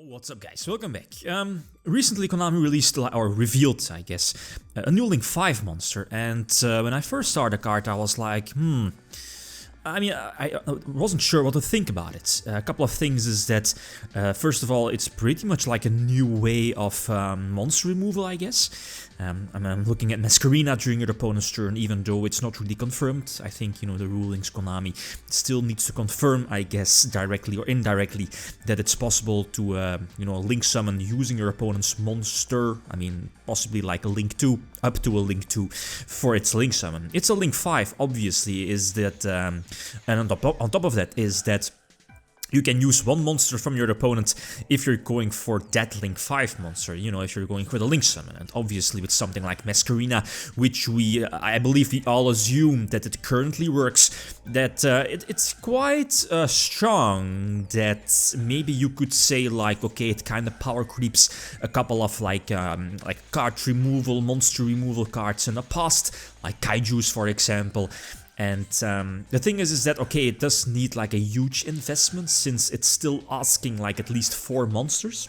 What's up, guys? Welcome back. Recently Konami released, or revealed, I guess, a new Link 5 monster, and when I first saw the card I was like, I wasn't sure what to think about it. A couple of things is that, first of all, it's pretty much like a new way of monster removal, I guess. I'm looking at Masquerina during your opponent's turn, even though it's not really confirmed. I think, you know, the rulings Konami still needs to confirm, I guess, directly or indirectly, that it's possible to, link summon using your opponent's monster. I mean, possibly like a Link 2, up to a Link 2 for its Link summon. It's a Link 5, obviously, is that, and on top of that is that you can use one monster from your opponent if you're going for that Link 5 monster, you know, if you're going for the Link summon. And obviously with something like Masquerina, which I believe we all assume that it currently works, that it's quite strong, that maybe you could say like, okay, it kind of power creeps a couple of like card removal, monster removal cards in the past, like Kaijus for example. And the thing is that, okay, it does need like a huge investment since it's still asking like at least 4 monsters.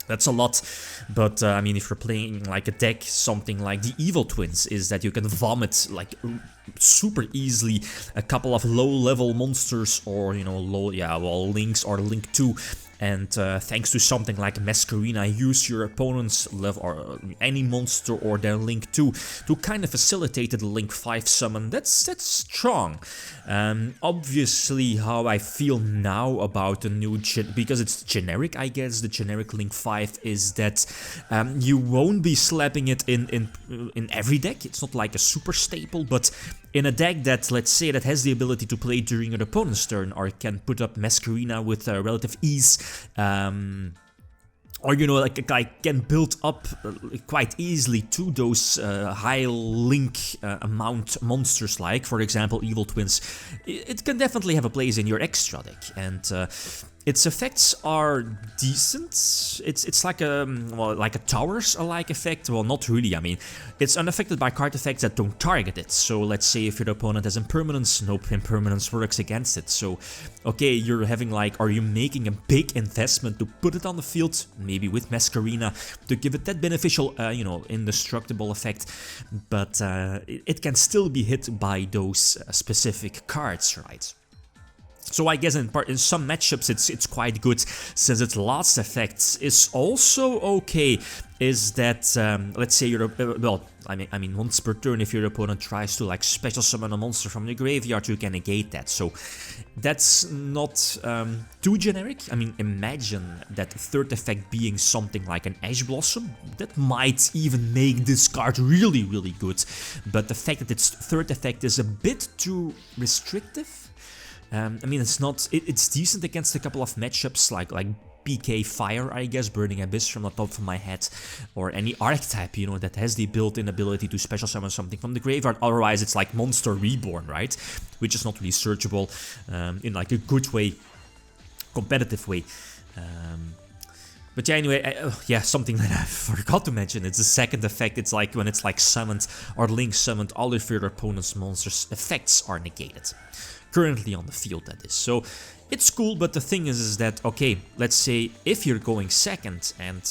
That's a lot, but I mean, if you're playing like a deck, something like the Evil Twins is that you can vomit like super easily a couple of low-level monsters or, you know, Links or Link 2. And thanks to something like Masquerina, use your opponent's level or any monster or their Link 2 to kind of facilitate the Link 5 summon. That's strong. Obviously, how I feel now about the new because it's generic, I guess. The generic Link 5 is that you won't be slapping it in every deck. It's not like a super staple, but in a deck that, let's say, that has the ability to play during your opponent's turn, or can put up Masquerina with relative ease, or, you know, like can build up quite easily to those high link amount monsters, like, for example, Evil Twins, it can definitely have a place in your extra deck, and its effects are decent. It's like a towers-alike effect. Well, not really. I mean, it's unaffected by card effects that don't target it. So let's say if your opponent has impermanence, nope, impermanence works against it. So, okay, you're having like, are you making a big investment to put it on the field, maybe with Masquerina, to give it that beneficial, indestructible effect, but it can still be hit by those specific cards, right? So I guess in some matchups it's quite good, since its last effect is also okay. Is that let's say you're I mean once per turn, if your opponent tries to like special summon a monster from the graveyard, you can negate that. So that's not too generic. I mean, imagine that third effect being something like an Ash Blossom. That might even make this card really, really good. But the fact that its third effect is a bit too restrictive. I mean, it's decent against a couple of matchups like PK Fire, I guess, Burning Abyss from the top of my head, or any archetype, you know, that has the built-in ability to special summon something from the graveyard. Otherwise, it's like Monster Reborn, right? Which is not really searchable in like a good way, competitive way. But yeah, anyway, something that I forgot to mention, it's the second effect. It's like when it's like summoned or Link summoned, all of your opponent's monsters' effects are negated. Currently on the field, that is. So it's cool, but the thing is that, okay, let's say if you're going second and,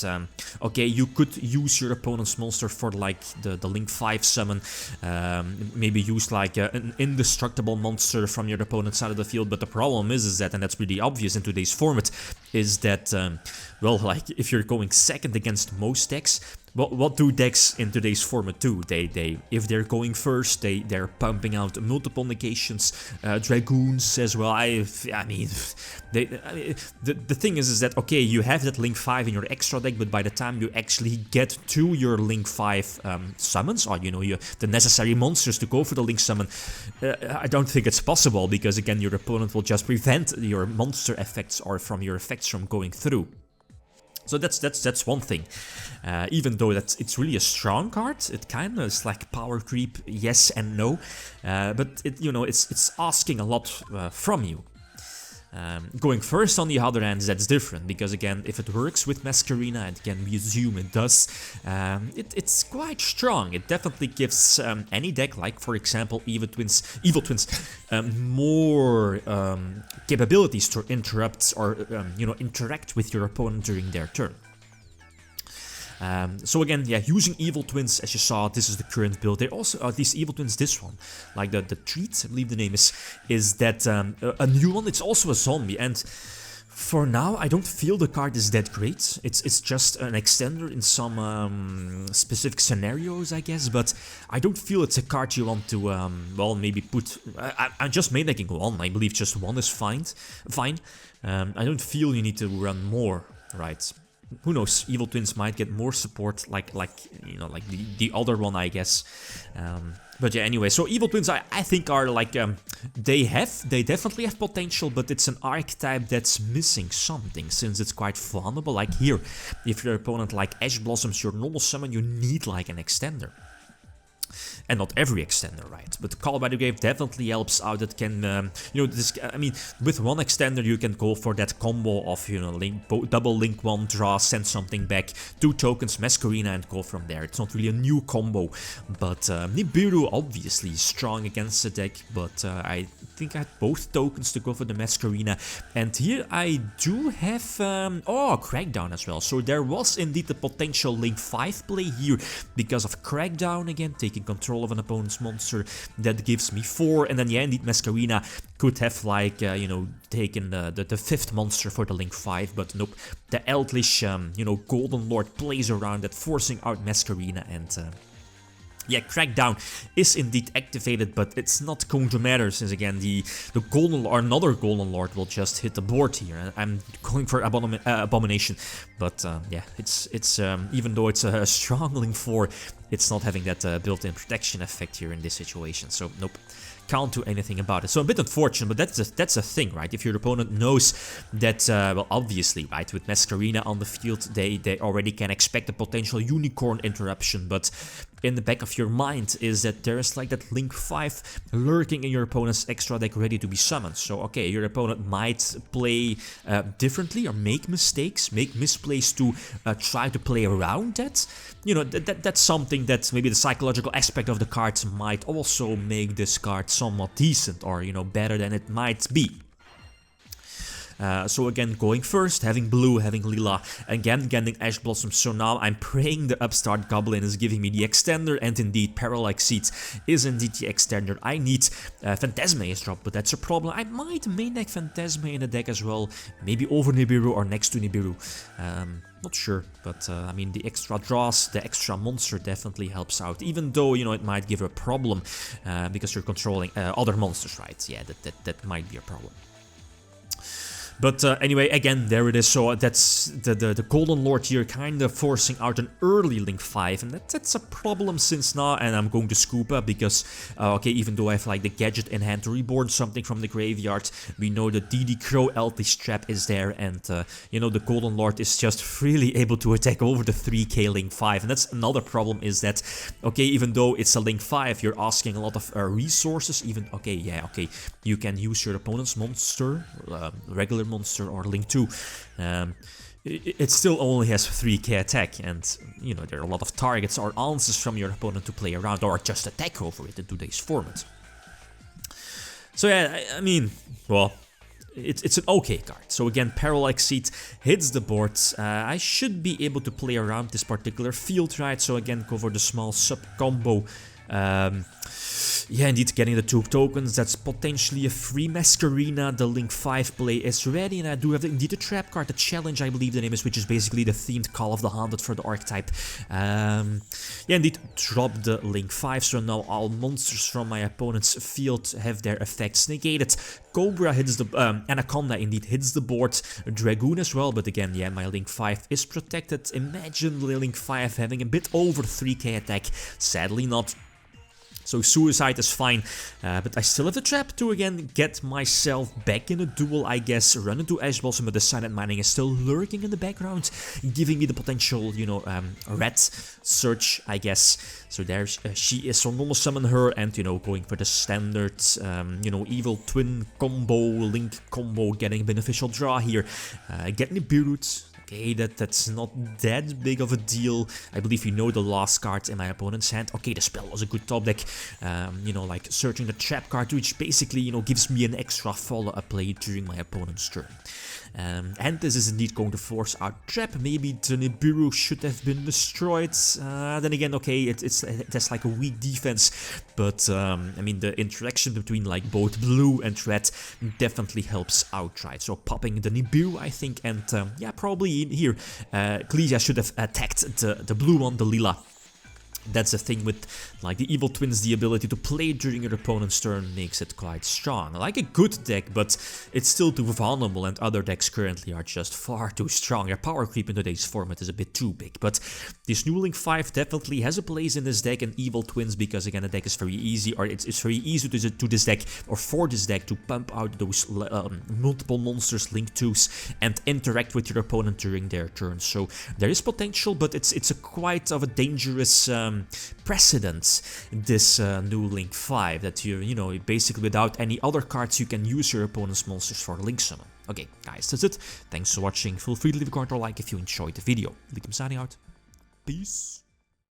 okay, you could use your opponent's monster for like the Link 5 summon, maybe use like an indestructible monster from your opponent's side of the field, but the problem is that, and that's really obvious in today's format, is that, well, like if you're going second against most decks, what do decks in today's format do? If they're going first, they're pumping out multiple negations, dragoons as well. I mean, the thing is that, okay, you have that Link 5 in your extra deck, but by the time you actually get to your Link 5 summons, or, you know, the necessary monsters to go for the Link summon, I don't think it's possible, because again, your opponent will just prevent your monster effects or from your effects from going through. So that's one thing. Even though it's really a strong card, it kind of is like power creep, yes and no. But it's asking a lot from you. Going first, on the other hand, that's different, because again, if it works with Masquerena, and again, we assume it does, it's quite strong. It definitely gives any deck, like for example Evil Twins, more capabilities to interrupt or you know, interact with your opponent during their turn. So again, yeah, using Evil Twins, as you saw, this is the current build. They also, at least Evil Twins, this one, like the Treat, I believe the name is that a new one. It's also a zombie, and for now, I don't feel the card is that great. It's just an extender in some specific scenarios, I guess, but I don't feel it's a card you want to, well, maybe put... I'm just making one. I believe just one is fine. I don't feel you need to run more, right? Who knows, Evil Twins might get more support, like you know, like the other one, I guess. But yeah, anyway, so Evil Twins, I think are like, they definitely have potential, but it's an archetype that's missing something, since it's quite vulnerable. Like here, if your opponent like Ash Blossoms your normal summon, you need like an extender. And not every extender, right? But Call by the Grave definitely helps out. It can, you know, this. I mean, with one extender you can go for that combo of, you know, double link one, draw, send something back, 2 tokens, Masquerena, and go from there. It's not really a new combo, but Nibiru obviously is strong against the deck. But I think I had both tokens to go for the Masquerena, and here I do have Crackdown as well. So there was indeed the potential link 5 play here because of Crackdown again, taking control of an opponent's monster. That gives me 4, and then yeah, indeed Masquerena could have like you know, taken the 5th monster for the link 5, but nope, the Eldritch you know, Golden Lord plays around that, forcing out Masquerena, and yeah, Crackdown is indeed activated, but it's not going to matter, since again the Golden or another Golden Lord will just hit the board here. I'm going for Abomination, but yeah, it's even though it's a strong link 4, it's not having that built-in protection effect here in this situation. So nope, can't do anything about it. So a bit unfortunate, but that's a thing, right? If your opponent knows that, well, obviously, right, with Masquerena on the field, they already can expect a potential unicorn interruption, but in the back of your mind is that there is like that link 5 lurking in your opponent's extra deck ready to be summoned. So okay, your opponent might play differently or make mistakes, make misplays to try to play around that. You know, that's something that maybe the psychological aspect of the cards might also make this card somewhat decent, or you know, better than it might be. So again, going first, having blue, having lila, again getting Ash Blossom. So now I'm praying the Upstart Goblin is giving me the extender, and indeed Parallax Seeds is indeed the extender. I need Phantasma is dropped, but that's a problem. I might main deck Phantasma in the deck as well, maybe over Nibiru or next to Nibiru. Not sure, but I mean, the extra draws, the extra monster definitely helps out, even though, you know, it might give a problem because you're controlling other monsters, right? Yeah, that might be a problem. But anyway, again, there it is. So that's the Golden Lord here, kind of forcing out an early link 5, and that's a problem since now. And I'm going to Scuba because, okay, even though I have like the gadget in hand to reborn something from the graveyard, we know the DD Crow Eldritch Trap is there, and you know, the Golden Lord is just freely able to attack over the 3k link 5. And that's another problem, is that, okay, even though it's a link 5, you're asking a lot of resources. Even, okay, yeah, okay, you can use your opponent's monster, regular monster, or link 2. It still only has 3k attack, and you know, there are a lot of targets or answers from your opponent to play around, or just attack over it in today's format. So yeah, I mean, well, it's an okay card. So again, Parallax Seed hits the board. I should be able to play around this particular field, right? So again, go for the small sub combo. Yeah, indeed, getting the 2 tokens, that's potentially a free Masquerena. The link 5 play is ready, and I do have indeed a trap card, the Challenge, I believe the name is, which is basically the themed Call of the Haunted for the archetype. Yeah, indeed, drop the link 5, so now all monsters from my opponent's field have their effects negated. Cobra hits the, Anaconda indeed hits the board, Dragoon as well, but again, yeah, my link 5 is protected. Imagine the link 5 having a bit over 3k attack, sadly not. So Suicide is fine, but I still have the trap to again get myself back in a duel, I guess. Run into Ash Blossom, but the Silent Mining is still lurking in the background, giving me the potential, you know, red search, I guess. So there's she is, so normal summon her and, you know, going for the standard, you know, Evil Twin combo, Link combo, getting a beneficial draw here, getting the Beerroot. Okay, that's not that big of a deal. I believe you know the last card in my opponent's hand. Okay, the spell was a good top deck. You know, like searching the trap card, which basically, you know, gives me an extra follow-up play during my opponent's turn. And this is indeed going to force our trap. Maybe the Nibiru should have been destroyed. Then again, okay, it has like a weak defense, but I mean the interaction between like both blue and red definitely helps outright. So popping the Nibiru, I think, and yeah, probably in here, Klesia should have attacked the blue one, the Lila. That's the thing with like the Evil Twins, the ability to play during your opponent's turn makes it quite strong. Like a good deck, but it's still too vulnerable, and other decks currently are just far too strong. Your power creep in today's format is a bit too big, but this Dueling 5 definitely has a place in this deck, and Evil Twins, because again the deck is very easy, or it's very easy to this deck, or for this deck, to pump out those multiple monsters, Link 2s, and interact with your opponent during their turn. So there is potential, but it's a quite of a dangerous precedent, this new Link 5, that you know, basically without any other cards you can use your opponent's monsters for Link Summon. Okay, guys, that's it. Thanks for watching. Feel free to leave a comment or like if you enjoyed the video. YgoPro signing out. Peace.